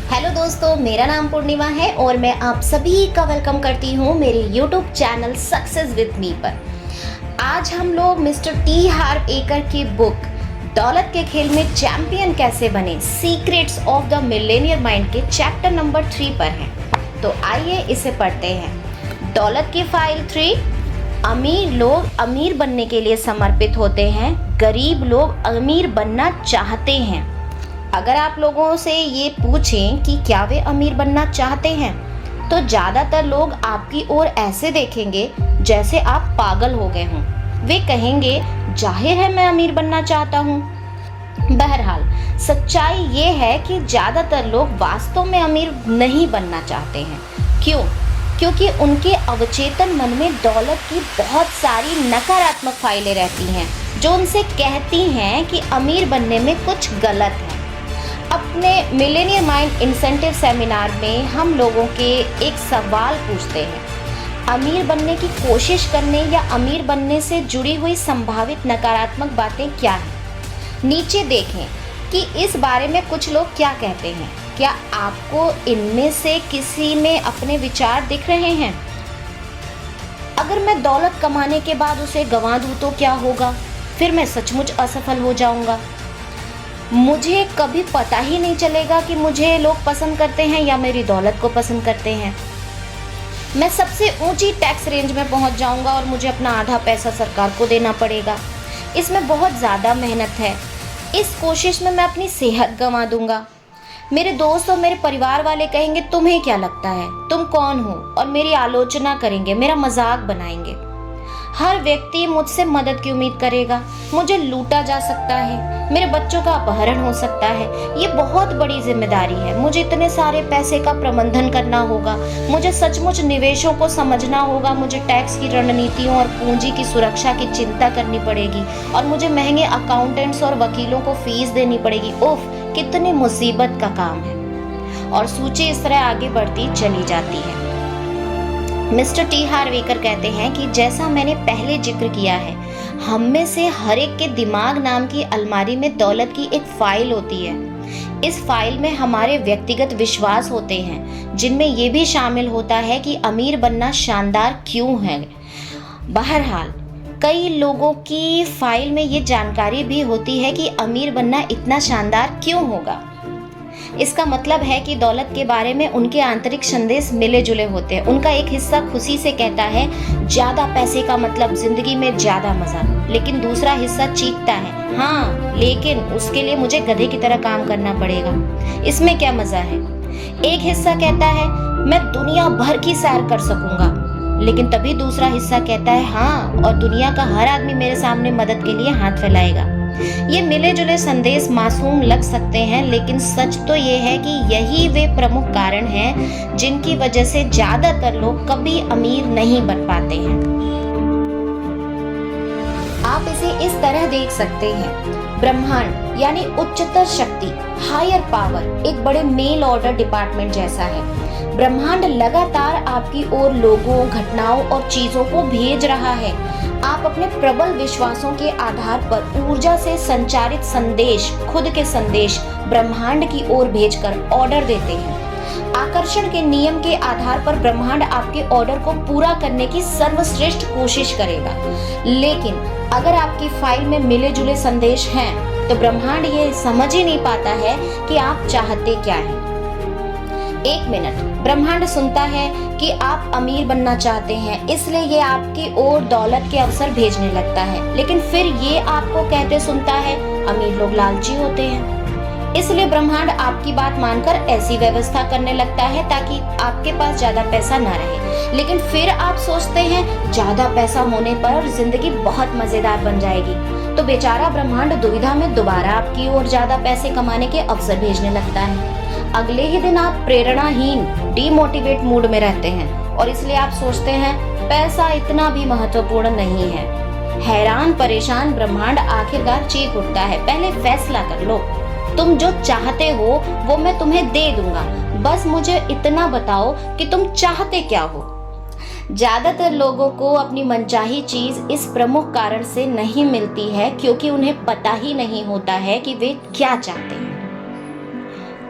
Hello दोस्तों, मेरा नाम पूर्णिमा है और मैं आप सभी का वेलकम करती हूँ मेरे YouTube channel success with me पर। आज हम लोग मिस्टर टी हार्व एकर की बुक दौलत के खेल में चैंपियन कैसे बने, secrets of the Millionaire mind के चैप्टर नंबर 3 पर हैं। तो आइए इसे पढ़ते हैं। दौलत की फाइल 3। अमीर लोग अमीर बनने के लिए समर्पित होते हैं, गरीब लोग अमीर बनना चाहते हैं। अगर आप लोगों से ये पूछें कि क्या वे अमीर बनना चाहते हैं, तो ज़्यादातर लोग आपकी ओर ऐसे देखेंगे जैसे आप पागल हो गए हों। वे कहेंगे, जाहिर है मैं अमीर बनना चाहता हूँ। बहरहाल सच्चाई ये है कि ज़्यादातर लोग वास्तव में अमीर नहीं बनना चाहते हैं। क्यों? क्योंकि उनके अवचेतन मन में दौलत की बहुत सारी नकारात्मक फाइलें रहती हैं जो उनसे कहती हैं कि अमीर बनने में कुछ गलत है। अपने मिलेनियर माइंड इंसेंटिव सेमिनार में हम लोगों के एक सवाल पूछते हैं, अमीर बनने की कोशिश करने या अमीर बनने से जुड़ी हुई संभावित नकारात्मक बातें क्या हैं। नीचे देखें कि इस बारे में कुछ लोग क्या कहते हैं। क्या आपको इनमें से किसी में अपने विचार दिख रहे हैं? अगर मैं दौलत कमाने के बाद उसे गंवा दूं तो क्या होगा? फिर मैं सचमुच असफल हो जाऊंगा। मुझे कभी पता ही नहीं चलेगा कि मुझे लोग पसंद करते हैं या मेरी दौलत को पसंद करते हैं। मैं सबसे ऊंची टैक्स रेंज में पहुंच जाऊंगा और मुझे अपना आधा पैसा सरकार को देना पड़ेगा। इसमें बहुत ज़्यादा मेहनत है। इस कोशिश में मैं अपनी सेहत गंवा दूंगा। मेरे दोस्त और मेरे परिवार वाले कहेंगे, तुम्हें क्या लगता है, तुम कौन हो, और मेरी आलोचना करेंगे, मेरा मजाक बनाएंगे। हर व्यक्ति मुझसे मदद की उम्मीद करेगा। मुझे लूटा जा सकता है, मेरे बच्चों का अपहरण हो सकता है। ये बहुत बड़ी जिम्मेदारी है। मुझे इतने सारे पैसे का प्रबंधन करना होगा। मुझे सचमुच निवेशों को समझना होगा। मुझे टैक्स की रणनीतियों और पूंजी की सुरक्षा की चिंता करनी पड़ेगी और मुझे महंगे अकाउंटेंट्स और वकीलों को फीस देनी पड़ेगी। उफ, कितनी मुसीबत का काम है। और सूची इस तरह आगे बढ़ती चली जाती है। मिस्टर टी हार्व एकर कहते हैं कि जैसा मैंने पहले जिक्र किया है, हम में से हर एक के दिमाग नाम की अलमारी में दौलत की एक फाइल होती है। इस फाइल में हमारे व्यक्तिगत विश्वास होते हैं, जिनमें यह भी शामिल होता है कि अमीर बनना शानदार क्यों है। बहरहाल कई लोगों की फाइल में ये जानकारी भी होती है कि अमीर बनना इतना शानदार क्यों होगा। इसका मतलब है कि दौलत के बारे में उनके आंतरिक संदेश मिले जुले होते हैं। उनका एक हिस्सा खुशी से कहता है, ज्यादा पैसे का मतलब जिंदगी में ज्यादा मजा, लेकिन दूसरा हिस्सा चीखता है, हाँ लेकिन उसके लिए मुझे गधे की तरह काम करना पड़ेगा, इसमें क्या मजा है। एक हिस्सा कहता है, मैं दुनिया भर की सैर कर सकूंगा, लेकिन तभी दूसरा हिस्सा कहता है, हाँ और दुनिया का हर आदमी मेरे सामने मदद के लिए हाथ फैलाएगा। ये मिले जुले संदेश मासूम लग सकते हैं, लेकिन सच तो ये है कि यही वे प्रमुख कारण हैं जिनकी वजह से ज्यादातर लोग कभी अमीर नहीं बन पाते हैं। आप इसे इस तरह देख सकते हैं, ब्रह्मांड यानी उच्चतर शक्ति, हायर पावर, एक बड़े मेल ऑर्डर डिपार्टमेंट जैसा है। ब्रह्मांड लगातार आपकी ओर लोगों, घटनाओं और चीजों को भेज रहा है। आप अपने प्रबल विश्वासों के आधार पर ऊर्जा से संचारित संदेश, खुद के संदेश ब्रह्मांड की ओर भेजकर ऑर्डर देते हैं। आकर्षण के नियम के आधार पर ब्रह्मांड आपके ऑर्डर को पूरा करने की सर्वश्रेष्ठ कोशिश करेगा। लेकिन अगर आपकी फाइल में मिले जुले संदेश हैं, तो ब्रह्मांड ये समझ ही नहीं पाता है कि आप चाहते क्या हैं। एक मिनट, ब्रह्मांड सुनता है कि आप अमीर बनना चाहते हैं, इसलिए ये आपकी ओर दौलत के अवसर भेजने लगता है। लेकिन फिर ये आपको कहते सुनता है, अमीर लोग लालची होते हैं, इसलिए ब्रह्मांड आपकी बात मानकर ऐसी व्यवस्था करने लगता है ताकि आपके पास ज्यादा पैसा ना रहे। लेकिन फिर आप सोचते हैं, ज्यादा पैसा होने पर जिंदगी बहुत मजेदार बन जाएगी, तो बेचारा ब्रह्मांड दुविधा में दोबारा आपकी ओर ज्यादा पैसे कमाने के अवसर भेजने लगता है। अगले ही दिन आप प्रेरणाहीन, डीमोटिवेट मूड में रहते हैं और इसलिए आप सोचते हैं, पैसा इतना भी महत्वपूर्ण नहीं है। हैरान परेशान ब्रह्मांड आखिरकार चीख उठता है, पहले फैसला कर लो, तुम जो चाहते हो वो मैं तुम्हें दे दूंगा, बस मुझे इतना बताओ कि तुम चाहते क्या हो। ज्यादातर लोगों को अपनी मनचाही चीज इस प्रमुख कारण से नहीं मिलती है क्योंकि उन्हें पता ही नहीं होता है कि वे क्या चाहते हैं।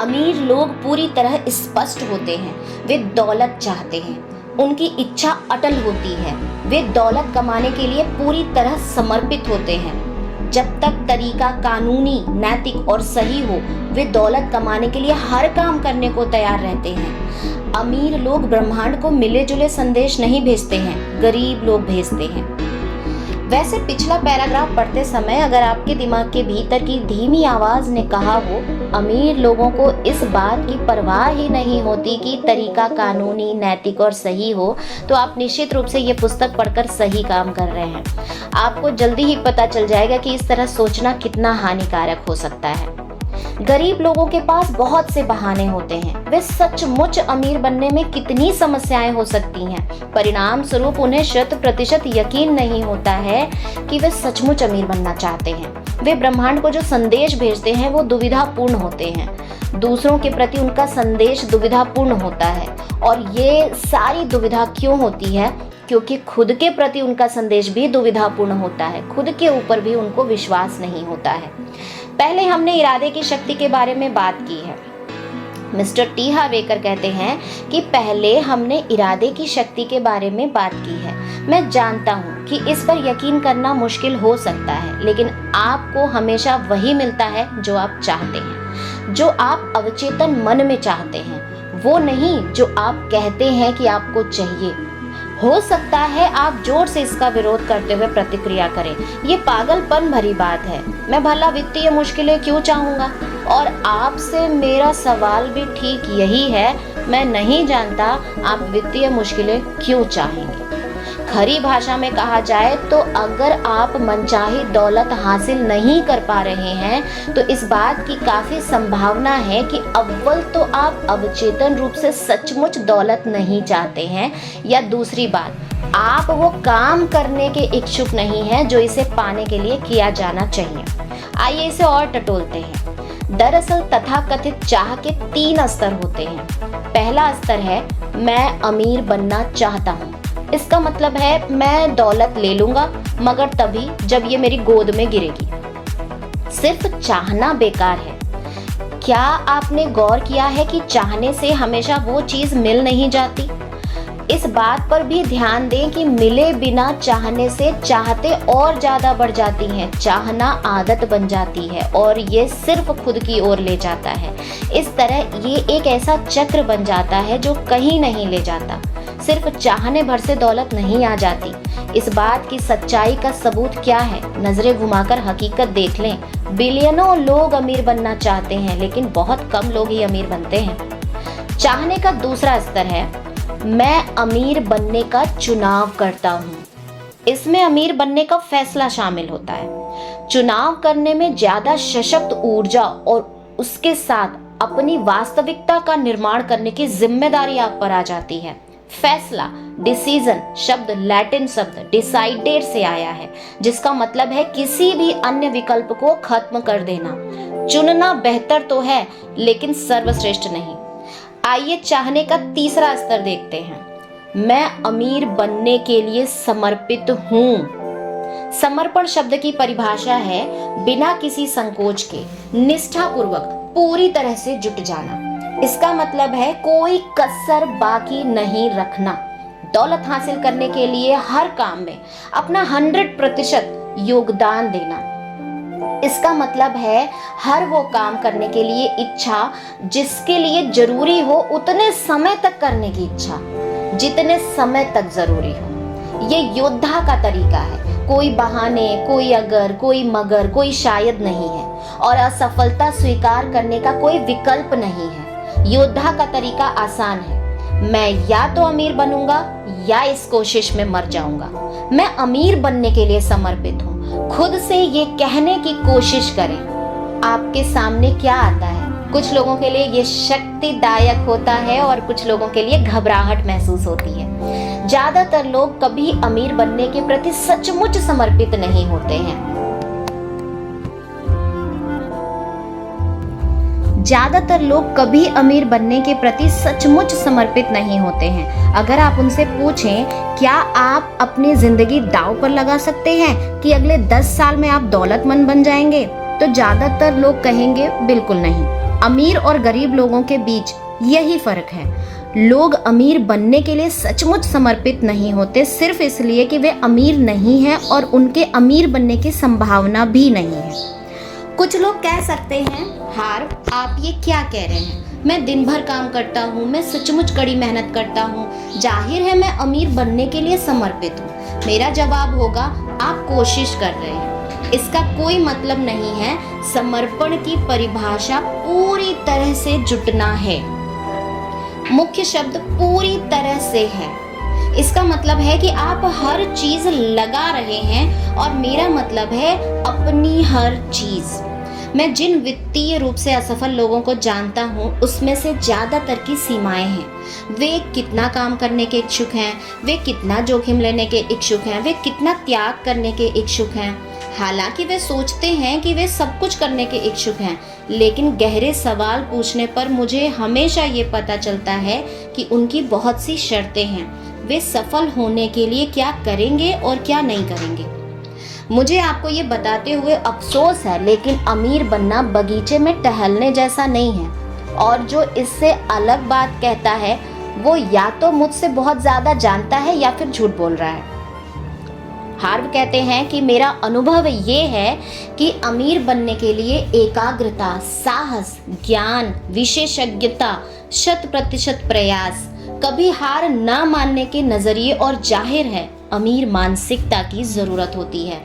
अमीर लोग पूरी तरह स्पष्ट होते हैं, वे दौलत चाहते हैं, उनकी इच्छा अटल होती है, वे दौलत कमाने के लिए पूरी तरह समर्पित होते हैं। जब तक तरीका कानूनी, नैतिक और सही हो, वे दौलत कमाने के लिए हर काम करने को तैयार रहते हैं। अमीर लोग ब्रह्मांड को मिले जुले संदेश नहीं भेजते हैं, गरीब लोग भेजते हैं। वैसे पिछला पैराग्राफ पढ़ते समय अगर आपके दिमाग के भीतर की धीमी आवाज ने कहा हो, अमीर लोगों को इस बात की परवाह ही नहीं होती कि तरीका कानूनी, नैतिक और सही हो, तो आप निश्चित रूप से ये पुस्तक पढ़कर सही काम कर रहे हैं। आपको जल्दी ही पता चल जाएगा कि इस तरह सोचना कितना हानिकारक हो सकता है। गरीब लोगों के पास बहुत से बहाने होते हैं, वे सचमुच अमीर बनने में कितनी समस्याएं हो सकती हैं। परिणाम स्वरूप उन्हें 100% यकीन नहीं होता है कि वे सचमुच अमीर बनना चाहते हैं। वे ब्रह्मांड को जो संदेश भेजते हैं वो दुविधापूर्ण होते हैं। दूसरों के प्रति उनका संदेश दुविधापूर्ण होता है, और ये सारी दुविधा क्यों होती है? क्योंकि खुद के प्रति उनका संदेश भी दुविधापूर्ण होता है, खुद के ऊपर भी उनको विश्वास नहीं होता है। पहले हमने इरादे की शक्ति के बारे में बात की है। मिस्टर टी हार्व एकर कहते हैं कि पहले हमने इरादे की शक्ति के बारे में बात की है। मैं जानता हूँ कि इस पर यकीन करना मुश्किल हो सकता है, लेकिन आपको हमेशा वही मिलता है जो आप चाहते हैं, जो आप अवचेतन मन में चाहते हैं, वो नहीं जो आप कहते हैं कि आपको चाहिए। हो सकता है आप जोर से इसका विरोध करते हुए प्रतिक्रिया करें, ये पागलपन भरी बात है, मैं भला वित्तीय मुश्किलें क्यों चाहूँगा? और आपसे मेरा सवाल भी ठीक यही है, मैं नहीं जानता आप वित्तीय मुश्किलें क्यों चाहेंगे। खरी भाषा में कहा जाए तो अगर आप मनचाही दौलत हासिल नहीं कर पा रहे हैं तो इस बात की काफ़ी संभावना है कि अव्वल तो आप अवचेतन रूप से सचमुच दौलत नहीं चाहते हैं, या दूसरी बात आप वो काम करने के इच्छुक नहीं हैं जो इसे पाने के लिए किया जाना चाहिए। आइए इसे और टटोलते हैं। दरअसल तथाकथित चाह के 3 स्तर होते हैं। पहला स्तर है मैं अमीर बनना चाहता हूँ। इसका मतलब है मैं दौलत ले लूंगा, मगर तभी जब ये मेरी गोद में गिरेगी। सिर्फ चाहना बेकार है। क्या आपने गौर किया है कि चाहने से हमेशा वो चीज मिल नहीं जाती? इस बात पर भी ध्यान दें कि मिले बिना चाहने से चाहते और ज्यादा बढ़ जाती हैं। चाहना आदत बन जाती है और ये सिर्फ खुद की ओर ले जाता है। इस तरह ये एक ऐसा चक्र बन जाता है जो कहीं नहीं ले जाता। सिर्फ चाहने भर से दौलत नहीं आ जाती। इस बात की सच्चाई का सबूत क्या है? नजरें घुमाकर हकीकत देख लें। बिलियनों लोग अमीर बनना चाहते हैं, लेकिन बहुत कम लोग ही अमीर बनते हैं। चाहने का दूसरा स्तर है मैं अमीर बनने का चुनाव करता हूँ। इसमें अमीर बनने का फैसला शामिल होता है। चुनाव करने में ज्यादा सशक्त ऊर्जा और उसके साथ अपनी वास्तविकता का निर्माण करने की जिम्मेदारी आप पर आ जाती है। फैसला, डिसीजन शब्द लैटिन शब्द डिसाइडेड से आया है, जिसका मतलब है किसी भी अन्य विकल्प को खत्म कर देना। चुनना बेहतर तो है, लेकिन सर्वश्रेष्ठ नहीं। आइए चाहने का तीसरा स्तर देखते हैं। मैं अमीर बनने के लिए समर्पित हूँ। समर्पण शब्द की परिभाषा है बिना किसी संकोच के निष्ठापूर्वक पूरी तरह से जुट जाना। इसका मतलब है कोई कसर बाकी नहीं रखना। दौलत हासिल करने के लिए हर काम में अपना 100% योगदान देना। इसका मतलब है हर वो काम करने के लिए इच्छा जिसके लिए जरूरी हो उतने समय तक करने की इच्छा, जितने समय तक जरूरी हो। ये योद्धा का तरीका है। कोई बहाने, कोई अगर, कोई मगर, कोई शायद नहीं है, और असफलता स्वीकार करने का कोई विकल्प नहीं है। योद्धा का तरीका आसान है। मैं या तो अमीर बनूंगा या इस कोशिश में मर जाऊंगा। मैं अमीर बनने के लिए समर्पित हूँ। खुद से ये कहने की कोशिश करें। आपके सामने क्या आता है? कुछ लोगों के लिए ये शक्तिदायक होता है और कुछ लोगों के लिए घबराहट महसूस होती है। ज्यादातर लोग कभी अमीर बनने के प्रति सचमुच समर्पित नहीं होते हैं। ज्यादातर लोग कभी अमीर बनने के प्रति सचमुच समर्पित नहीं होते हैं। अगर आप उनसे पूछें क्या आप अपनी जिंदगी दांव पर लगा सकते हैं कि अगले 10 साल में आप दौलतमंद बन जाएंगे, तो ज्यादातर लोग कहेंगे बिल्कुल नहीं। अमीर और गरीब लोगों के बीच यही फर्क है। लोग अमीर बनने के लिए सचमुच समर्पित नहीं होते, सिर्फ इसलिए कि वे अमीर नहीं हैं और उनके अमीर बनने की संभावना भी नहीं है। कुछ लोग कह सकते हैं, हार आप ये क्या कह रहे हैं, मैं दिन भर काम करता हूँ, मैं सचमुच कड़ी मेहनत करता हूँ, जाहिर है मैं अमीर बनने के लिए समर्पित हूँ। मेरा जवाब होगा, आप कोशिश कर रहे हैं, इसका कोई मतलब नहीं है। समर्पण की परिभाषा पूरी तरह से जुटना है। मुख्य शब्द पूरी तरह से है। इसका मतलब है कि आप हर चीज लगा रहे हैं और मेरा मतलब है अपनी हर चीज। मैं जिन वित्तीय रूप से असफल लोगों को जानता हूँ उसमें से ज़्यादातर की सीमाएं हैं। वे कितना काम करने के इच्छुक हैं, वे कितना जोखिम लेने के इच्छुक हैं, वे कितना त्याग करने के इच्छुक हैं। हालांकि वे सोचते हैं कि वे सब कुछ करने के इच्छुक हैं, लेकिन गहरे सवाल पूछने पर मुझे हमेशा ये पता चलता है कि उनकी बहुत सी शर्तें हैं। वे सफल होने के लिए क्या करेंगे और क्या नहीं करेंगे। मुझे आपको ये बताते हुए अफसोस है, लेकिन अमीर बनना बगीचे में टहलने जैसा नहीं है। और जो इससे अलग बात कहता है वो या तो मुझसे बहुत ज़्यादा जानता है या फिर झूठ बोल रहा है। हार्व कहते हैं कि मेरा अनुभव ये है कि अमीर बनने के लिए एकाग्रता, साहस, ज्ञान, विशेषज्ञता, 100% प्रयास, कभी हार न मानने के नजरिए और जाहिर है अमीर मानसिकता की जरूरत होती है।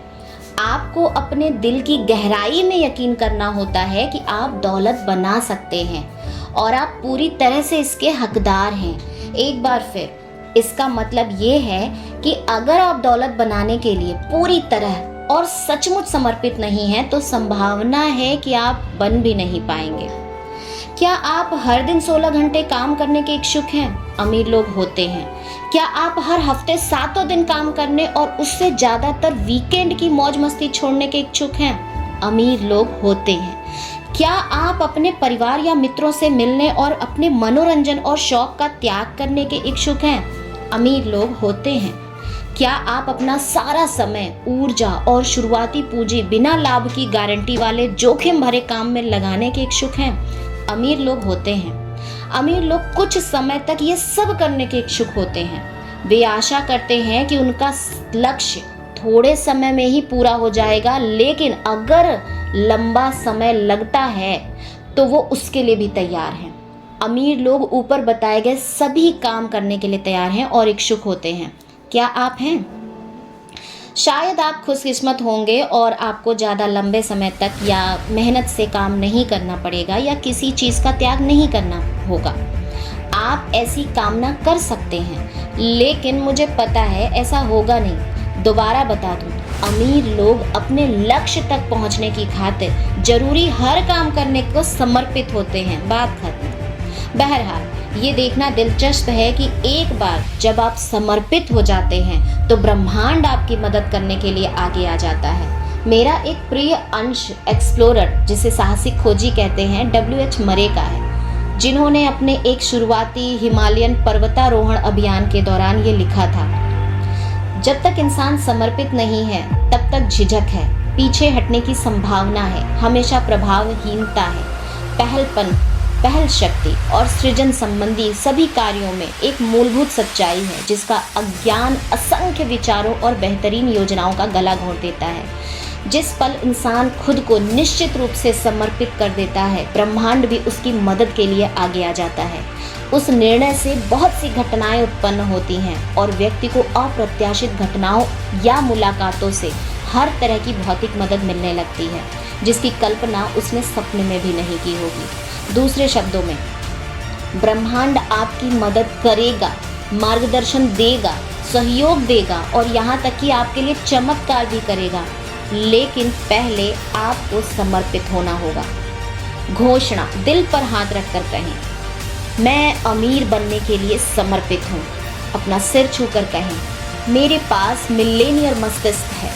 आपको अपने दिल की गहराई में यकीन करना होता है कि आप दौलत बना सकते हैं और आप पूरी तरह से इसके हकदार हैं। एक बार फिर इसका मतलब ये है कि अगर आप दौलत बनाने के लिए पूरी तरह और सचमुच समर्पित नहीं हैं तो संभावना है कि आप बन भी नहीं पाएंगे। क्या आप हर दिन 16 घंटे काम करने के इच्छुक हैं? अमीर लोग होते हैं। क्या आप हर हफ्ते 7 दिन काम करने और उससे ज़्यादातर वीकेंड की मौज मस्ती छोड़ने के इच्छुक हैं? अमीर लोग होते हैं। क्या आप अपने परिवार या मित्रों से मिलने और अपने मनोरंजन और शौक का त्याग करने के इच्छुक हैं? अमीर लोग होते हैं। क्या आप अपना सारा समय, ऊर्जा और शुरुआती पूंजी बिना लाभ की गारंटी वाले जोखिम भरे काम में लगाने के इच्छुक हैं? अमीर लोग होते हैं। अमीर लोग कुछ समय तक ये सब करने के इच्छुक होते हैं। वे आशा करते हैं कि उनका लक्ष्य थोड़े समय में ही पूरा हो जाएगा, लेकिन अगर लंबा समय लगता है तो वो उसके लिए भी तैयार हैं। अमीर लोग ऊपर बताए गए सभी काम करने के लिए तैयार हैं और इच्छुक होते हैं। क्या आप हैं? शायद आप खुशकिस्मत होंगे और आपको ज़्यादा लंबे समय तक या मेहनत से काम नहीं करना पड़ेगा या किसी चीज़ का त्याग नहीं करना होगा। आप ऐसी कामना कर सकते हैं, लेकिन मुझे पता है ऐसा होगा नहीं। दोबारा बता दूं, अमीर लोग अपने लक्ष्य तक पहुंचने की खातिर जरूरी हर काम करने को समर्पित होते हैं। बात खत्म। बहरहाल ये देखना दिलचस्प है कि एक बार जब आप समर्पित हो जाते हैं तो ब्रह्मांड आपकी मदद करने के लिए आगे आ जाता है। मेरा एक प्रिय अंश एक्सप्लोरर, जिसे साहसिक खोजी कहते हैं, W.H. मरे का है, जिन्होंने अपने एक शुरुआती हिमालयन पर्वतारोहण अभियान के दौरान ये लिखा था, जब तक इंसान समर्पित नहीं है तब तक झिझक है, पीछे हटने की संभावना है, हमेशा प्रभावहीनता है। पहल शक्ति और सृजन संबंधी सभी कार्यों में एक मूलभूत सच्चाई है जिसका अज्ञान असंख्य विचारों और बेहतरीन योजनाओं का गला घोंट देता है। जिस पल इंसान खुद को निश्चित रूप से समर्पित कर देता है, ब्रह्मांड भी उसकी मदद के लिए आगे आ जाता है। उस निर्णय से बहुत सी घटनाएं उत्पन्न होती हैं और व्यक्ति को अप्रत्याशित घटनाओं या मुलाकातों से हर तरह की भौतिक मदद मिलने लगती है जिसकी कल्पना उसने सपने में भी नहीं की होगी। दूसरे शब्दों में, ब्रह्मांड आपकी मदद करेगा, मार्गदर्शन देगा, सहयोग देगा और यहाँ तक कि आपके लिए चमत्कार भी करेगा, लेकिन पहले आपको समर्पित होना होगा। घोषणा दिल पर हाथ रखकर कहें, मैं अमीर बनने के लिए समर्पित हूँ। अपना सिर छूकर कहें, मेरे पास मिलेनियर मस्तिष्क है,